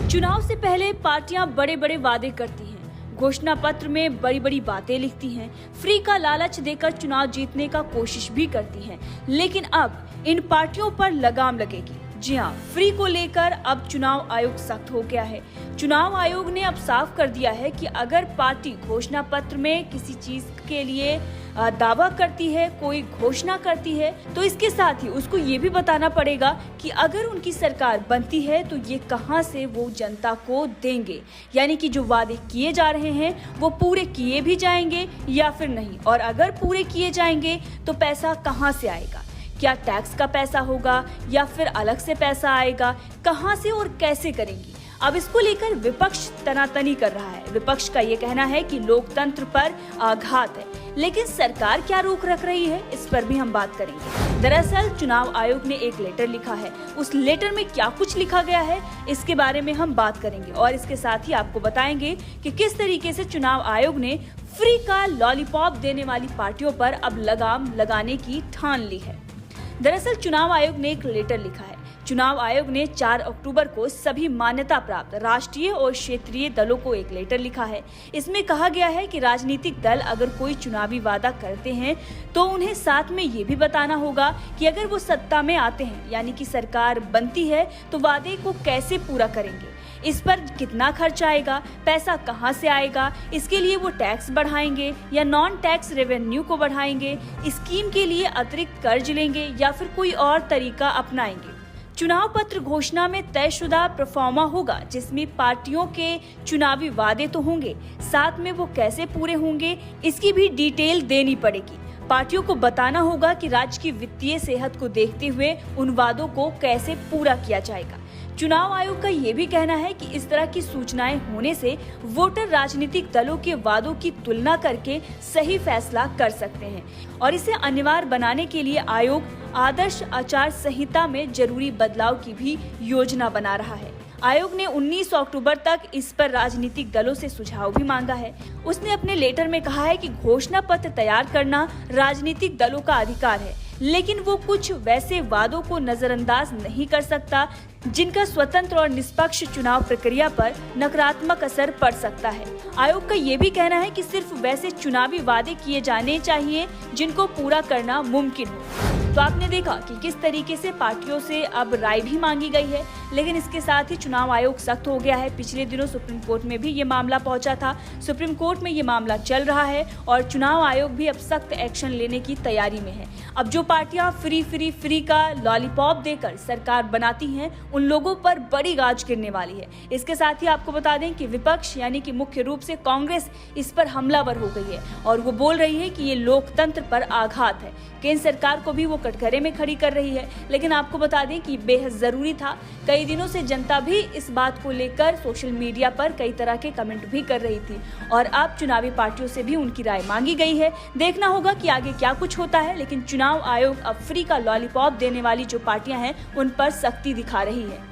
चुनाव से पहले पार्टियां बड़े बड़े वादे करती हैं, घोषणा पत्र में बड़ी बड़ी बातें लिखती हैं, फ्री का लालच देकर चुनाव जीतने का कोशिश भी करती हैं। लेकिन अब इन पार्टियों पर लगाम लगेगी। जी हाँ, फ्री को लेकर अब चुनाव आयोग सख्त हो गया है। चुनाव आयोग ने अब साफ कर दिया है कि अगर पार्टी घोषणा पत्र में किसी चीज के लिए दावा करती है, कोई घोषणा करती है, तो इसके साथ ही उसको ये भी बताना पड़ेगा कि अगर उनकी सरकार बनती है तो ये कहां से वो जनता को देंगे, यानी कि जो वादे किए जा रहे हैं वो पूरे किए भी जाएंगे या फिर नहीं, और अगर पूरे किए जाएंगे तो पैसा कहां से आएगा, क्या टैक्स का पैसा होगा या फिर अलग से पैसा आएगा, कहां से और कैसे करेंगी। अब इसको लेकर विपक्ष तनातनी कर रहा है। विपक्ष का ये कहना है कि लोकतंत्र पर आघात है, लेकिन सरकार क्या रोक रख रही है, इस पर भी हम बात करेंगे। दरअसल चुनाव आयोग ने एक लेटर लिखा है, उस लेटर में क्या कुछ लिखा गया है इसके बारे में हम बात करेंगे, और इसके साथ ही आपको बताएंगे कि किस तरीके से चुनाव आयोग ने फ्री का लॉलीपॉप देने वाली पार्टियों पर अब लगाम लगाने की ठान ली है। दरअसल चुनाव आयोग ने एक लेटर लिखा है। चुनाव आयोग ने 4 अक्टूबर को सभी मान्यता प्राप्त राष्ट्रीय और क्षेत्रीय दलों को एक लेटर लिखा है। इसमें कहा गया है कि राजनीतिक दल अगर कोई चुनावी वादा करते हैं तो उन्हें साथ में ये भी बताना होगा कि अगर वो सत्ता में आते हैं, यानी कि सरकार बनती है, तो वादे को कैसे पूरा करेंगे, इस पर कितना खर्च आएगा, पैसा कहां से आएगा, इसके लिए वो टैक्स बढ़ाएंगे या नॉन टैक्स रेवेन्यू को बढ़ाएंगे, स्कीम के लिए अतिरिक्त कर्ज लेंगे या फिर कोई और तरीका अपनाएंगे। चुनाव पत्र घोषणा में तयशुदा प्रोफार्मा होगा, जिसमें पार्टियों के चुनावी वादे तो होंगे, साथ में वो कैसे पूरे होंगे इसकी भी डिटेल देनी पड़ेगी। पार्टियों को बताना होगा कि राज्य की वित्तीय सेहत को देखते हुए उन वादों को कैसे पूरा किया जाएगा। चुनाव आयोग का ये भी कहना है कि इस तरह की सूचनाएं होने से वोटर राजनीतिक दलों के वादों की तुलना करके सही फैसला कर सकते हैं, और इसे अनिवार्य बनाने के लिए आयोग आदर्श आचार संहिता में जरूरी बदलाव की भी योजना बना रहा है। आयोग ने 19 अक्टूबर तक इस पर राजनीतिक दलों से सुझाव भी मांगा है। उसने अपने लेटर में कहा है कि घोषणा पत्र तैयार करना राजनीतिक दलों का अधिकार है, लेकिन वो कुछ वैसे वादों को नजरअंदाज नहीं कर सकता जिनका स्वतंत्र और निष्पक्ष चुनाव प्रक्रिया पर नकारात्मक असर पड़ सकता है। आयोग का ये भी कहना है कि सिर्फ वैसे चुनावी वादे किए जाने चाहिए जिनको पूरा करना मुमकिन हो। तो आपने देखा कि किस तरीके से पार्टियों से अब राय भी मांगी गई है, लेकिन इसके साथ ही चुनाव आयोग सख्त हो गया है। पिछले दिनों सुप्रीम कोर्ट में भी ये मामला पहुंचा था, सुप्रीम कोर्ट में ये मामला चल रहा है और चुनाव आयोग भी अब सख्त एक्शन लेने की तैयारी में है। अब जो पार्टियां फ्री का लॉलीपॉप देकर सरकार बनाती हैं, उन लोगों पर बड़ी गाज गिरने वाली है। इसके साथ ही आपको बता दें कि विपक्ष यानी कि मुख्य रूप से कांग्रेस इस पर हमलावर हो गई है और वो बोल रही है कि ये लोकतंत्र पर आघात है। केंद्र सरकार को भी वो कटघरे में खड़ी कर रही है, लेकिन आपको बता दें कि बेहद जरूरी था। कई दिनों से जनता भी इस बात को लेकर सोशल मीडिया पर कई तरह के कमेंट भी कर रही थी, और अब चुनावी पार्टियों से भी उनकी राय मांगी गई है। देखना होगा कि आगे क्या कुछ होता है, लेकिन चुनाव आयोग अब फ्री का लॉलीपॉप देने वाली जो पार्टियां हैं उन पर सख्ती दिखा रही है।